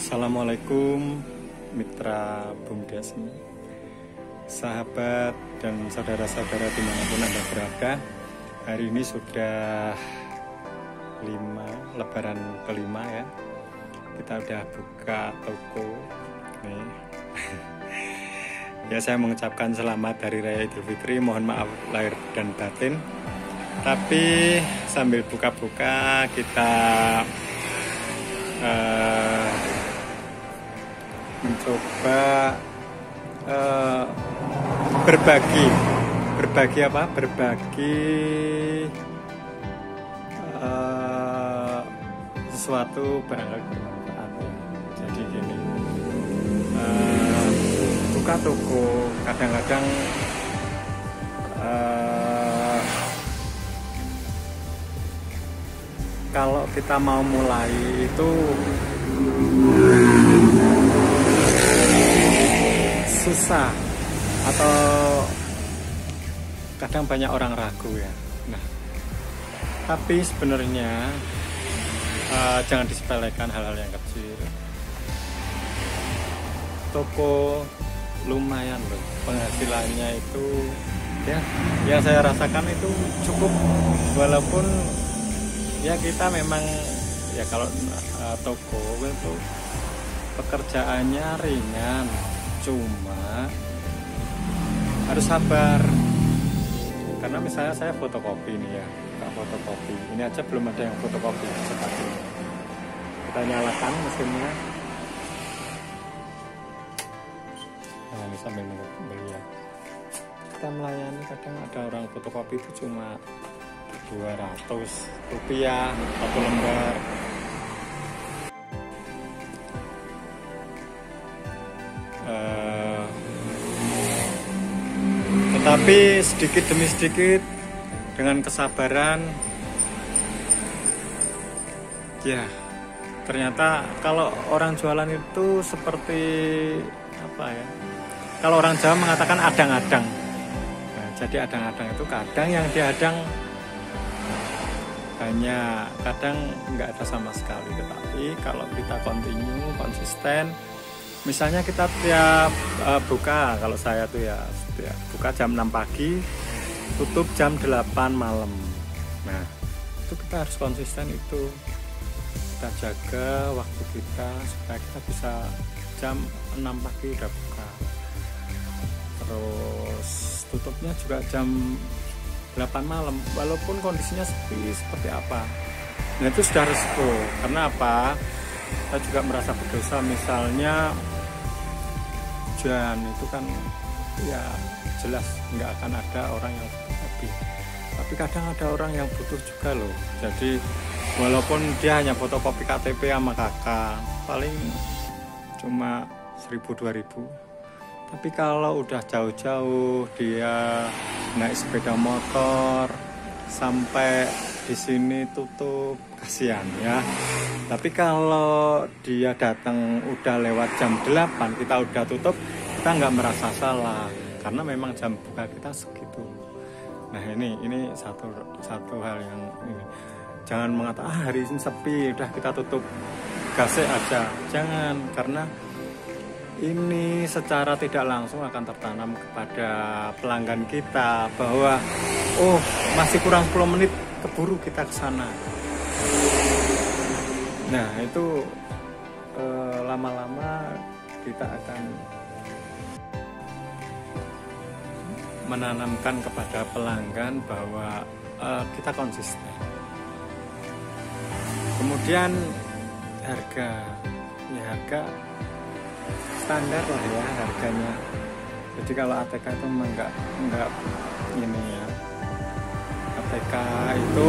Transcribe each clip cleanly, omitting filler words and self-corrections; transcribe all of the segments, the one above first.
Assalamualaikum mitra BUMDes, sahabat dan saudara-saudara dimanapun Anda berada. Hari ini sudah Lebaran kelima ya. Kita udah buka toko nih. Ya, saya mengucapkan selamat Hari Raya Idul Fitri. Mohon maaf lahir dan batin. Tapi sambil buka-buka kita mencoba berbagi sesuatu barangkali bermanfaat ya. Jadi gini, buka toko kadang-kadang kalau kita mau mulai itu susah atau kadang banyak orang ragu ya. Nah, tapi sebenarnya jangan disepelekan hal-hal yang kecil. Toko lumayan loh, penghasilannya itu ya yang saya rasakan itu cukup, walaupun ya kita memang ya kalau toko itu pekerjaannya ringan, cuma harus sabar. Karena misalnya saya fotokopi nih ya, fotokopi ini aja belum ada yang fotokopi seperti ini. Kita nyalakan mesinnya. Nah, ini sambil beli ya. Kita melayani, kadang ada orang fotokopi itu cuma 200 rupiah satu lembar. Tetapi sedikit demi sedikit dengan kesabaran, ya ternyata kalau orang jualan itu seperti apa ya? Kalau orang Jawa mengatakan adang-adang. Nah, jadi adang-adang itu kadang yang dihadang banyak, kadang nggak ada sama sekali. Tetapi kalau kita konsisten, misalnya kita tiap buka, kalau saya tuh ya buka jam 6 pagi, tutup jam 8 malam. Nah, itu kita harus konsisten, itu kita jaga waktu kita supaya kita bisa jam 6 pagi udah buka. Terus tutupnya juga jam 8 malam, walaupun kondisinya sepi seperti apa. Nah, itu sudah resiko. Karena apa? Kita juga merasa berdosa, misalnya hujan itu kan ya jelas nggak akan ada orang yang fotokopi. Tapi kadang ada orang yang butuh juga loh. Jadi walaupun dia hanya fotokopi KTP sama KK, paling cuma 1.000-2.000. Tapi kalau udah jauh-jauh, dia naik sepeda motor sampai di sini tutup, kasihan ya. Tapi kalau dia datang udah lewat jam 8, kita udah tutup, kita nggak merasa salah karena memang jam buka kita segitu. Nah, ini satu hal yang ini. Jangan mengatakan hari ini sepi, udah kita tutup, gasek aja. Jangan, karena ini secara tidak langsung akan tertanam kepada pelanggan kita bahwa oh, masih kurang 10 menit, keburu kita ke sana. Nah, itu lama-lama kita akan menanamkan kepada pelanggan bahwa kita konsisten. Kemudian harga standar lah ya harganya. Jadi kalau ATK itu memang enggak ini ya. ATK itu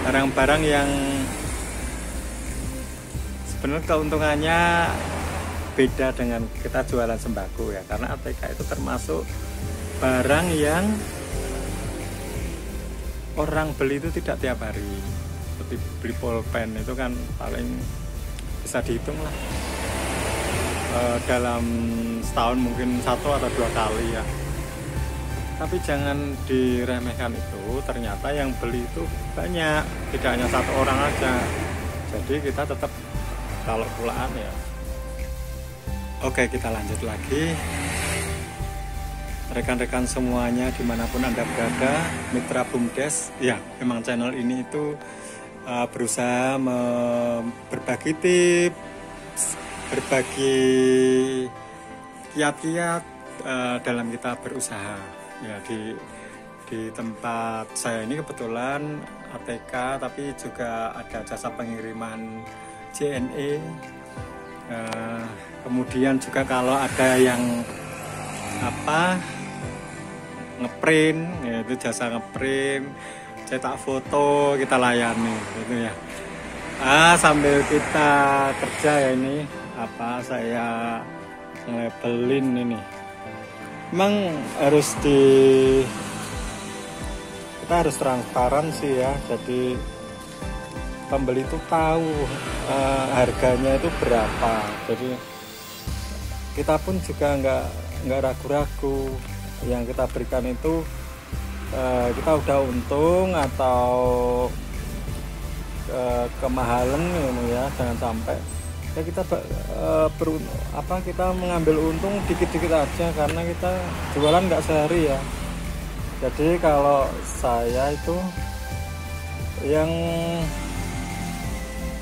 barang-barang yang sebenarnya keuntungannya beda dengan kita jualan sembako ya. Karena ATK itu termasuk barang yang orang beli itu tidak tiap hari. Seperti beli pulpen itu kan paling bisa dihitung lah dalam setahun mungkin 1 atau 2 kali ya. Tapi jangan diremehkan itu, ternyata yang beli itu banyak, tidak hanya 1 orang aja. Jadi jadi kita tetap kalau pulaan ya. Oke, kita lanjut lagi. Rekan-rekan semuanya dimanapun Anda berada, mitra BUMDes, ya memang channel ini itu berusaha berbagi tips, berbagi kiat-kiat dalam kita berusaha. Ya di tempat saya ini kebetulan ATK, tapi juga ada jasa pengiriman JNE. Kemudian juga kalau ada yang ngeprint, yaitu jasa ngeprint, cetak foto, kita layani gitu ya. Sambil kita kerja ya ini saya ngelabelin ini. Memang kita harus transparan sih ya. Jadi pembeli itu tahu harganya itu berapa. Jadi kita pun juga nggak ragu-ragu, yang kita berikan itu kita udah untung atau kemahalan ini ya. Jangan sampai ya kita kita mengambil untung dikit-dikit aja karena kita jualan nggak sehari ya. Jadi kalau saya itu yang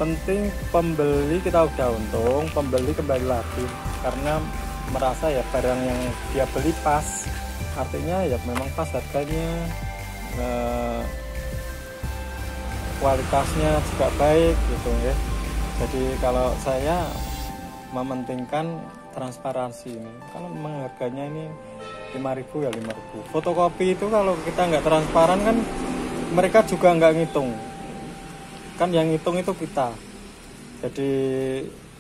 penting pembeli kita udah untung, pembeli kembali lagi karena merasa ya barang yang dia beli pas, artinya ya memang pas harganya, kualitasnya juga baik gitu ya. Jadi kalau saya mementingkan transparansi ini, kalau memang harganya ini 5.000 ya 5.000. Fotokopi itu kalau kita nggak transparan kan mereka juga nggak ngitung, kan yang ngitung itu kita. Jadi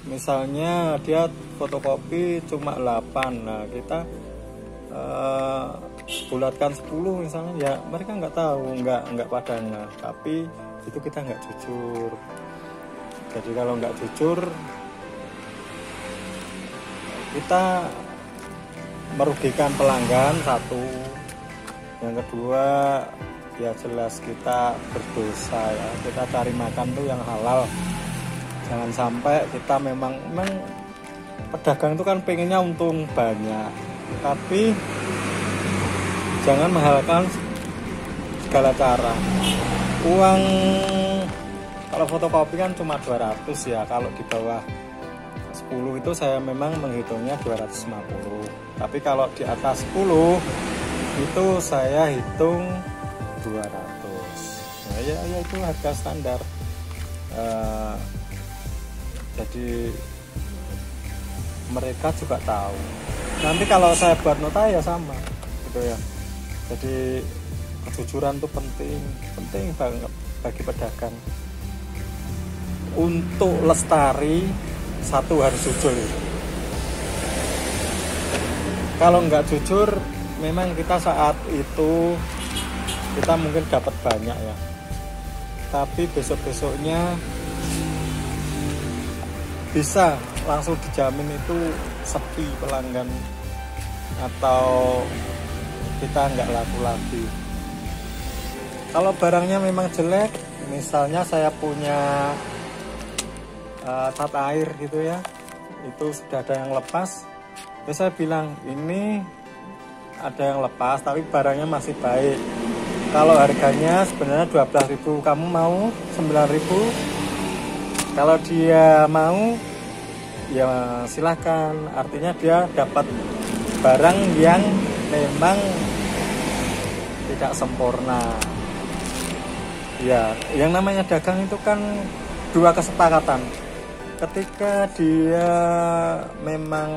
misalnya dia fotokopi cuma 8, nah kita bulatkan 10 misalnya, ya mereka nggak tahu, nggak pada ngeh, tapi itu kita nggak jujur. Jadi kalau nggak jujur kita merugikan pelanggan satu, yang kedua ya jelas kita berdosa ya. Kita cari makan tuh yang halal, jangan sampai kita memang pedagang itu kan pengennya untung banyak, tapi jangan menghalalkan segala cara. Uang kalau fotokopi kan cuma 200 ya, kalau di bawah 10 itu saya memang menghitungnya 250, tapi kalau di atas 10 itu saya hitung 200. Nah, ya itu harga standar. Jadi mereka juga tahu. Nanti kalau saya buat nota ya sama gitu ya. Jadi kejujuran itu penting banget bagi pedagang. Untuk lestari satu harus jujur. Kalau nggak jujur, memang kita saat itu kita mungkin dapat banyak ya, tapi besok-besoknya bisa langsung dijamin itu sepi pelanggan atau kita nggak laku lagi. Kalau barangnya memang jelek, misalnya saya punya cat air gitu ya, itu sudah ada yang lepas, ya saya bilang ini ada yang lepas tapi barangnya masih baik. Kalau harganya sebenarnya 12.000, kamu mau 9.000? Kalau dia mau ya silahkan, artinya dia dapat barang yang memang tidak sempurna ya. Yang namanya dagang itu kan dua kesepakatan. Ketika dia memang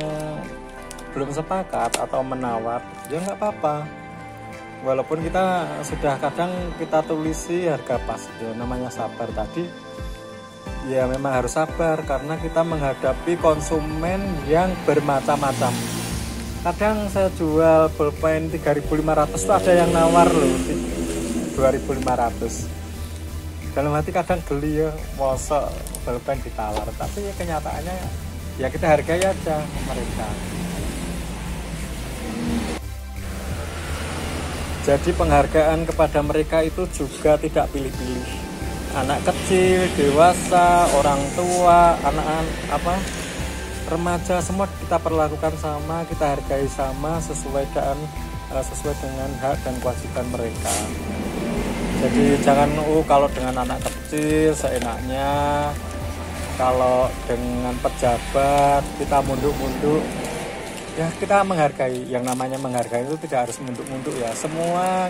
belum sepakat atau menawar, ya nggak apa-apa. Walaupun kita sudah kadang kita tulisi harga pas, ya namanya sabar tadi. Ya memang harus sabar karena kita menghadapi konsumen yang bermacam-macam. Kadang saya jual pulpen 3.500 tuh ada yang nawar loh 2.500. Dalam hati kadang geli ya, mosok pulpen ditawar, tapi ya kenyataannya ya kita hargai aja mereka. Jadi penghargaan kepada mereka itu juga tidak pilih-pilih. anak kecil, dewasa, orang tua, anak-anak remaja, semua kita perlakukan sama, kita hargai sama sesuai dengan hak dan kewajiban mereka. Jadi jangan kalau dengan anak kecil seenaknya, kalau dengan pejabat kita munduk-munduk. Ya kita menghargai, yang namanya menghargai itu tidak harus munduk-munduk ya. Semua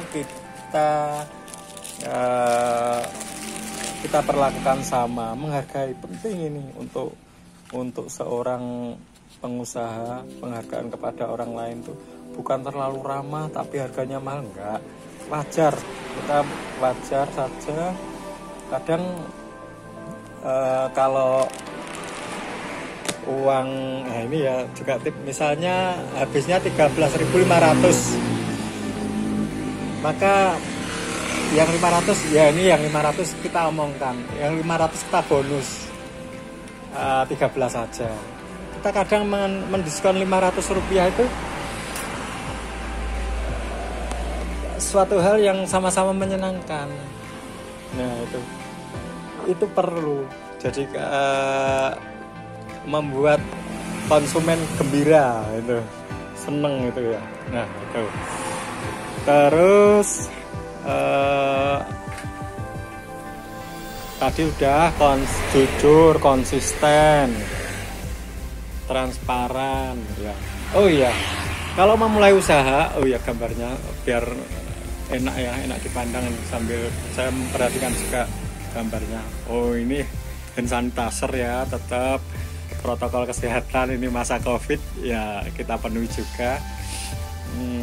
kita perlakukan sama, menghargai, penting ini untuk seorang pengusaha. Penghargaan kepada orang lain tuh bukan terlalu ramah tapi harganya mahal, enggak, wajar, kita wajar saja. Kadang kalau uang, nah ini ya juga tip, misalnya habisnya 13.500, maka yang 500 ya, ini yang 500 kita omongkan, yang 500 kita bonus 13 saja. Kita kadang mendiskon 500 rupiah itu suatu hal yang sama-sama menyenangkan. Nah itu perlu, jadi membuat konsumen gembira, itu seneng itu ya. Nah itu terus tadi udah jujur, konsisten, transparan ya. Oh iya, kalau memulai usaha, oh ya gambarnya biar enak ya, enak dipandang sambil saya memperhatikan juga gambarnya. Oh ini hand sanitizer ya, tetap protokol kesehatan, ini masa COVID ya kita penuhi juga.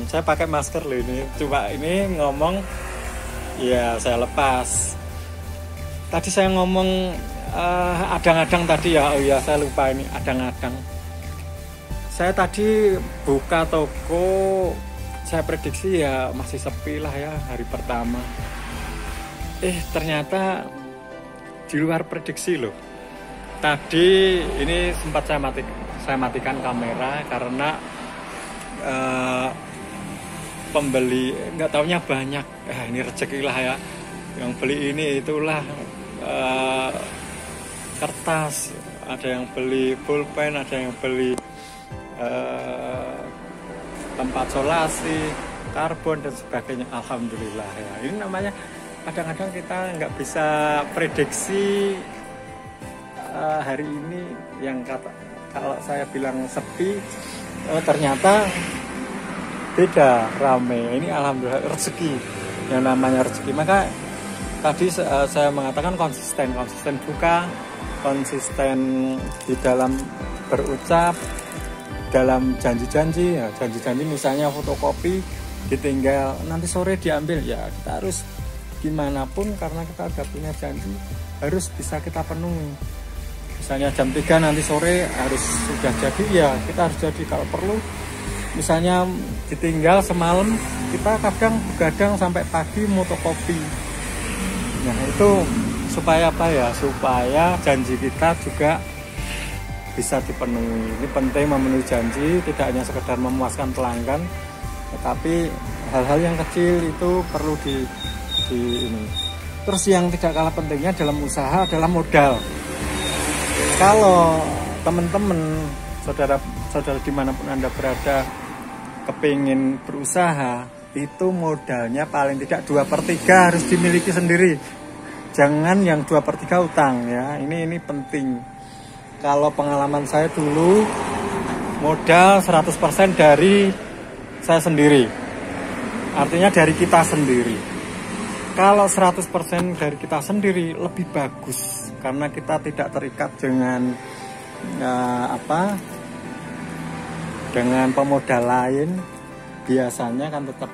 Saya pakai masker loh ini, coba ini ngomong ya saya lepas. Tadi saya ngomong adang-adang tadi ya, oh ya saya lupa ini adang-adang. Saya tadi buka toko, saya prediksi ya masih sepi lah ya hari pertama. Ternyata di luar prediksi loh. Tadi ini sempat saya matikan kamera karena pembeli nggak taunya banyak. Ini rezeki lah ya, yang beli ini itulah kertas, ada yang beli pulpen, ada yang beli tempat solasi, karbon dan sebagainya. Alhamdulillah ya. Ini namanya kadang-kadang kita nggak bisa prediksi. Hari ini yang kalau saya bilang sepi, ternyata beda, rame. Ini alhamdulillah rezeki, yang namanya rezeki. Maka tadi saya mengatakan konsisten buka, konsisten di dalam berucap, dalam janji-janji ya. Janji-janji misalnya fotokopi ditinggal nanti sore diambil ya, kita harus gimana pun karena kita udah punya janji harus bisa kita penuhi. Misalnya jam 3 nanti sore harus sudah jadi ya, kita harus jadi. Kalau perlu misalnya ditinggal semalam, kita kadang begadang sampai pagi fotokopi. Nah itu supaya apa ya, supaya janji kita juga bisa dipenuhi. Ini penting memenuhi janji, tidak hanya sekedar memuaskan pelanggan, tetapi hal-hal yang kecil itu perlu di ini. Terus yang tidak kalah pentingnya dalam usaha adalah modal. Kalau teman-teman, saudara-saudara dimanapun Anda berada, kepingin berusaha, itu modalnya paling tidak 2/3 harus dimiliki sendiri. Jangan yang 2/3 utang ya. Ini penting. Kalau pengalaman saya dulu, modal 100% dari saya sendiri. Artinya dari kita sendiri. Kalau 100% dari kita sendiri lebih bagus. Karena kita tidak terikat dengan dengan pemodal lain. Biasanya kan tetap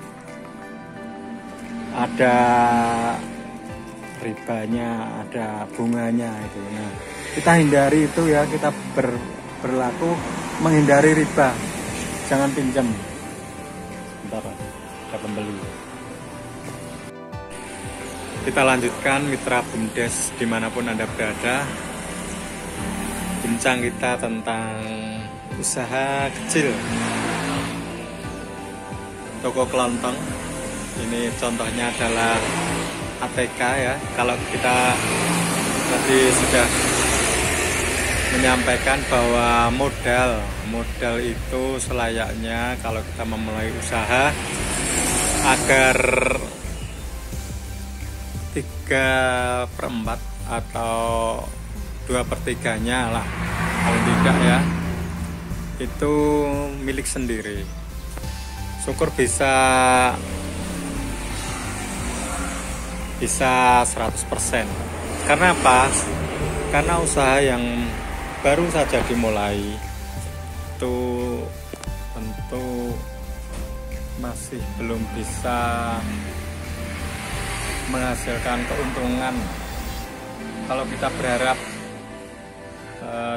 ada ribanya, ada bunganya itu. Nah, kita hindari itu ya, kita berlaku menghindari riba. Jangan pinjam. Bentar, ada pembeli. Kita lanjutkan mitra BUMDes dimanapun Anda berada. Bincang kita tentang usaha kecil. Toko kelontong. Ini contohnya adalah ATK ya. Kalau kita tadi sudah menyampaikan bahwa modal itu selayaknya kalau kita memulai usaha agar 3/4 atau 2/3-nya lah kalau tidak ya, itu milik sendiri. Syukur bisa 100%. Karena apa? Karena usaha yang baru saja dimulai itu tentu masih belum bisa menghasilkan keuntungan. Kalau kita berharap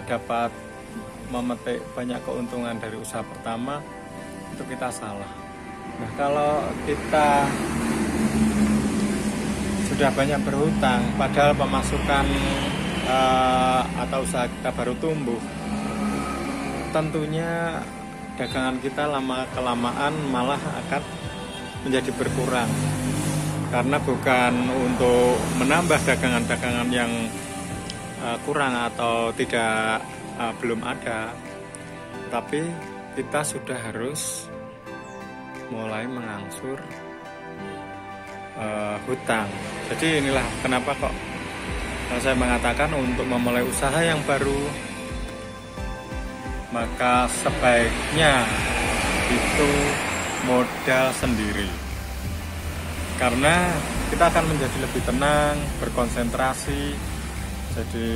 dapat memetik banyak keuntungan dari usaha pertama, itu kita salah. Nah, kalau kita sudah banyak berhutang padahal pemasukan atau usaha kita baru tumbuh, tentunya dagangan kita lama-kelamaan malah akan menjadi berkurang. Karena bukan untuk menambah dagangan-dagangan yang kurang atau tidak belum ada, tapi kita sudah harus mulai mengangsur hutang. Jadi inilah kenapa kok saya mengatakan untuk memulai usaha yang baru, maka sebaiknya itu modal sendiri. Karena kita akan menjadi lebih tenang, berkonsentrasi, jadi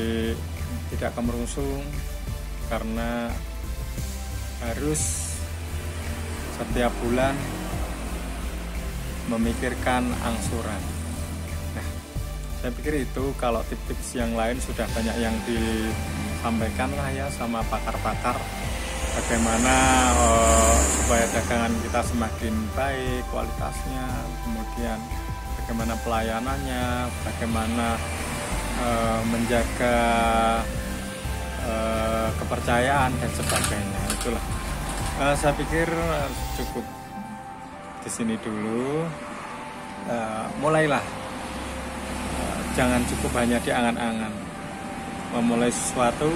tidak kemerungsung, karena harus setiap bulan memikirkan angsuran. Nah, saya pikir itu. Kalau tips-tips yang lain sudah banyak yang disampaikan lah ya sama pakar-pakar, bagaimana supaya dagangan kita semakin baik kualitasnya, kemudian bagaimana pelayanannya, bagaimana menjaga kepercayaan dan sebagainya. Itulah saya pikir cukup di sini dulu. Mulailah, jangan cukup hanya di angan-angan. Memulai sesuatu,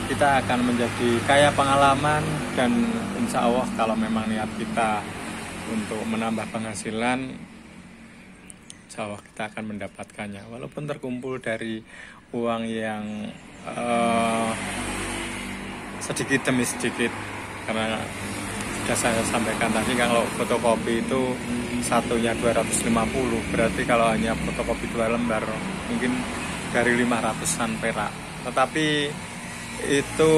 kita akan menjadi kaya pengalaman, dan insya Allah kalau memang niat kita untuk menambah penghasilan, insya Allah kita akan mendapatkannya, walaupun terkumpul dari uang yang sedikit demi sedikit. Karena sudah saya sampaikan tadi, kalau fotokopi itu satunya 250, berarti kalau hanya fotokopi 2 lembar mungkin dari 500-an perak. Tetapi itu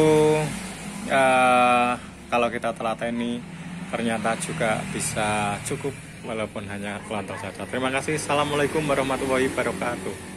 kalau kita telateni ternyata juga bisa cukup walaupun hanya kelontong saja. Terima kasih. Assalamualaikum warahmatullahi wabarakatuh.